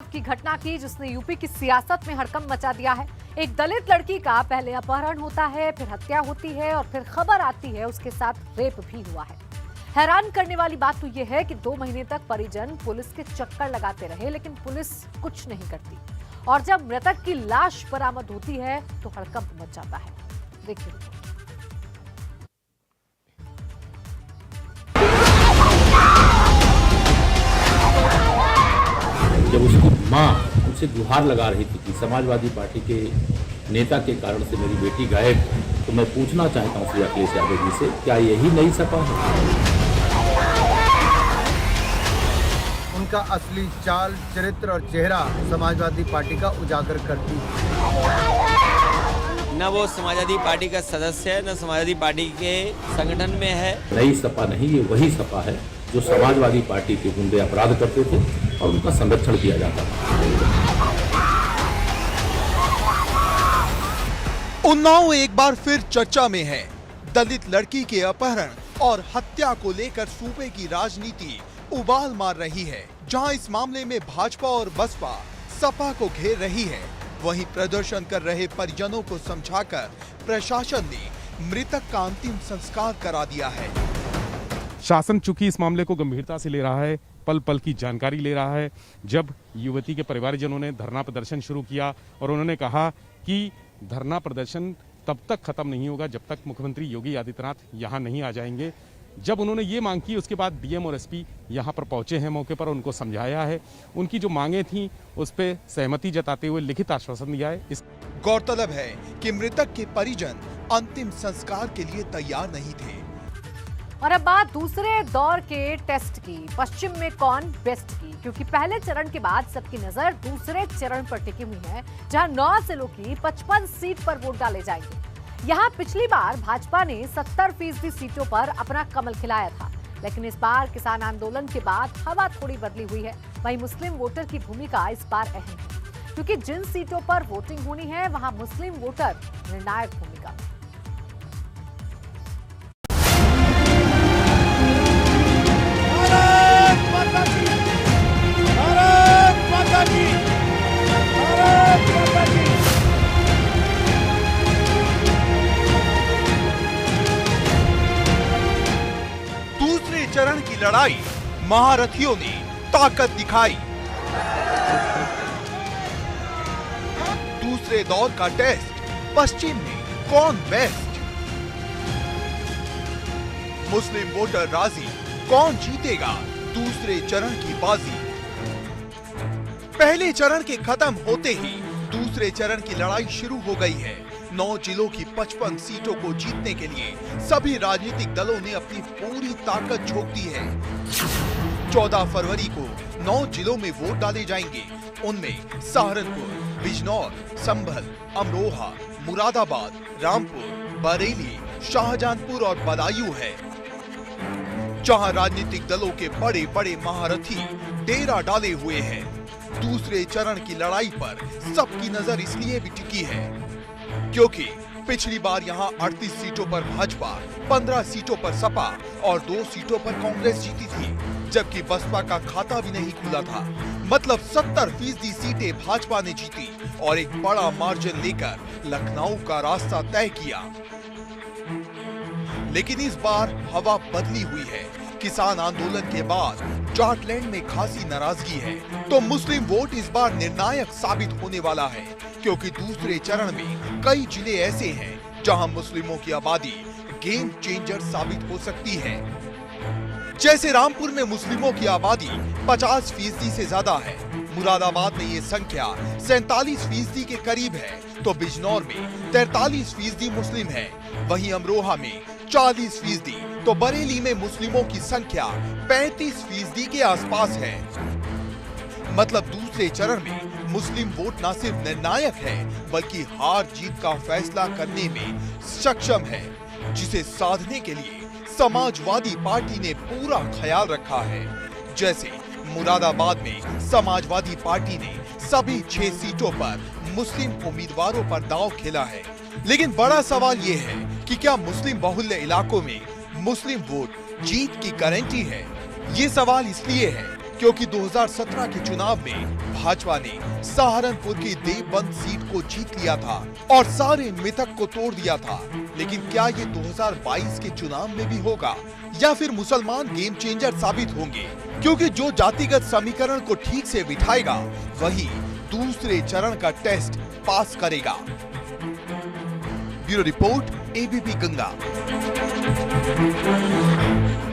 की घटना की जिसने यूपी की सियासत में हड़कंप मचा दिया है। एक दलित लड़की का पहले अपहरण होता है, फिर हत्या होती है और फिर खबर आती है उसके साथ रेप भी हुआ है। हैरान करने वाली बात तो यह है कि 2 महीने तक परिजन पुलिस के चक्कर लगाते रहे, लेकिन पुलिस कुछ नहीं करती और जब मृतक की लाश बरामद होती है तो हड़कंप मच जाता है। देखिए जब उसकी माँ उनसे गुहार लगा रही थी कि समाजवादी पार्टी के नेता के कारण से मेरी बेटी गायब है, तो मैं पूछना चाहता हूँ श्री अखिलेश यादव जी से, क्या यही नई सपा है? उनका असली चाल, चरित्र और चेहरा समाजवादी पार्टी का उजागर करती है। न वो समाजवादी पार्टी का सदस्य है, न समाजवादी पार्टी के संगठन में है। नई सपा नहीं, ये वही सपा है जो समाजवादी पार्टी के गुंडे अपराध करते थे और उनका संरक्षण किया जाता था। उन्नाव एक बार फिर चर्चा में है। दलित लड़की के अपहरण और हत्या को लेकर सूबे की राजनीति उबाल मार रही है। जहां इस मामले में भाजपा और बसपा सपा को घेर रही है, वहीं प्रदर्शन कर रहे परिजनों को समझाकर प्रशासन ने मृतक का अंतिम संस्कार करा दिया है। शासन चूंकि इस मामले को गंभीरता से ले रहा है, पल पल की जानकारी ले रहा है। जब युवती के परिवारजनों ने धरना प्रदर्शन शुरू किया और उन्होंने कहा कि धरना प्रदर्शन तब तक खत्म नहीं होगा जब तक मुख्यमंत्री योगी आदित्यनाथ यहाँ नहीं आ जाएंगे। जब उन्होंने ये मांग की, उसके बाद डीएम और एसपी यहाँ पर पहुंचे हैं मौके पर, उनको समझाया है। उनकी जो मांगे थी उस पर सहमति जताते हुए लिखित आश्वासन दिया है। गौरतलब है कि मृतक के परिजन अंतिम संस्कार के लिए तैयार नहीं थे। और अब बात दूसरे दौर के टेस्ट की, पश्चिम में कौन बेस्ट की, क्योंकि पहले चरण के बाद सबकी नजर दूसरे चरण पर टिकी हुई है, जहां 9 जिलों की 55 सीट पर वोट डाले जाएंगे। यहां पिछली बार भाजपा ने 70% सीटों पर अपना कमल खिलाया था, लेकिन इस बार किसान आंदोलन के बाद हवा थोड़ी बदली हुई है। वहीं मुस्लिम वोटर की भूमिका इस बार अहम है, क्योंकि जिन सीटों पर वोटिंग होनी है वहां मुस्लिम वोटर निर्णायक भूमिका में। दूसरे चरण की लड़ाई महारथियों ने ताकत दिखाई। दूसरे दौर का टेस्ट, पश्चिम में कौन बेस्ट? मुस्लिम वोटर राजी, कौन जीतेगा दूसरे चरण की बाजी? पहले चरण के खत्म होते ही दूसरे चरण की लड़ाई शुरू हो गई है। 9 जिलों की 55 सीटों को जीतने के लिए सभी राजनीतिक दलों ने अपनी पूरी ताकत झोंक दी है। 14 फरवरी को 9 जिलों में वोट डाले जाएंगे। उनमें सहारनपुर, बिजनौर, संभल, अमरोहा, मुरादाबाद, रामपुर, बरेली, शाहजहांपुर और बदायूं है। जहां राजनीतिक दलों के बड़े बड़े महारथी डेरा डाले हुए हैं। दूसरे चरण की लड़ाई पर सबकी नजर इसलिए भी टिकी है क्योंकि पिछली बार यहां 38 सीटों पर भाजपा, 15 सीटों पर सपा और 2 सीटों पर कांग्रेस जीती थी, जबकि बसपा का खाता भी नहीं खुला था। मतलब 70% सीटें भाजपा ने जीती और एक बड़ा मार्जिन लेकर लखनऊ का रास्ता तय किया। लेकिन इस बार हवा बदली हुई है। किसान आंदोलन के बाद जाटलैंड में खासी नाराजगी है, तो मुस्लिम वोट इस बार निर्णायक साबित होने वाला है, क्योंकि दूसरे चरण में कई जिले ऐसे हैं जहां मुस्लिमों की आबादी गेम चेंजर साबित हो सकती है। जैसे रामपुर में मुस्लिमों की आबादी 50% से ज्यादा है, मुरादाबाद में ये संख्या 47% के करीब है, तो बिजनौर में 43% मुस्लिम है, वहीं अमरोहा में 40%, तो बरेली में मुस्लिमों की संख्या 35% के आसपास है। मतलब दूसरे चरण में मुस्लिम वोट न सिर्फ निर्णायक है, बल्कि हार जीत का फैसला करने में सक्षम है, जिसे साधने के लिए समाजवादी पार्टी ने पूरा ख्याल रखा है। जैसे मुरादाबाद में समाजवादी पार्टी ने सभी 6 सीटों पर मुस्लिम उम्मीदवारों पर दांव खेला है। लेकिन बड़ा सवाल ये है कि क्या मुस्लिम बहुल्य इलाकों में मुस्लिम वोट जीत की गारंटी है? ये सवाल इसलिए है क्योंकि 2017 के चुनाव में भाजपा ने सहारनपुर की देवबंद सीट को जीत लिया था और सारे मिथक को तोड़ दिया था। लेकिन क्या ये 2022 के चुनाव में भी होगा या फिर मुसलमान गेम चेंजर साबित होंगे? क्योंकि जो जातिगत समीकरण को ठीक से बिठाएगा वही दूसरे चरण का टेस्ट पास करेगा। Bureau report, ABP Ganga.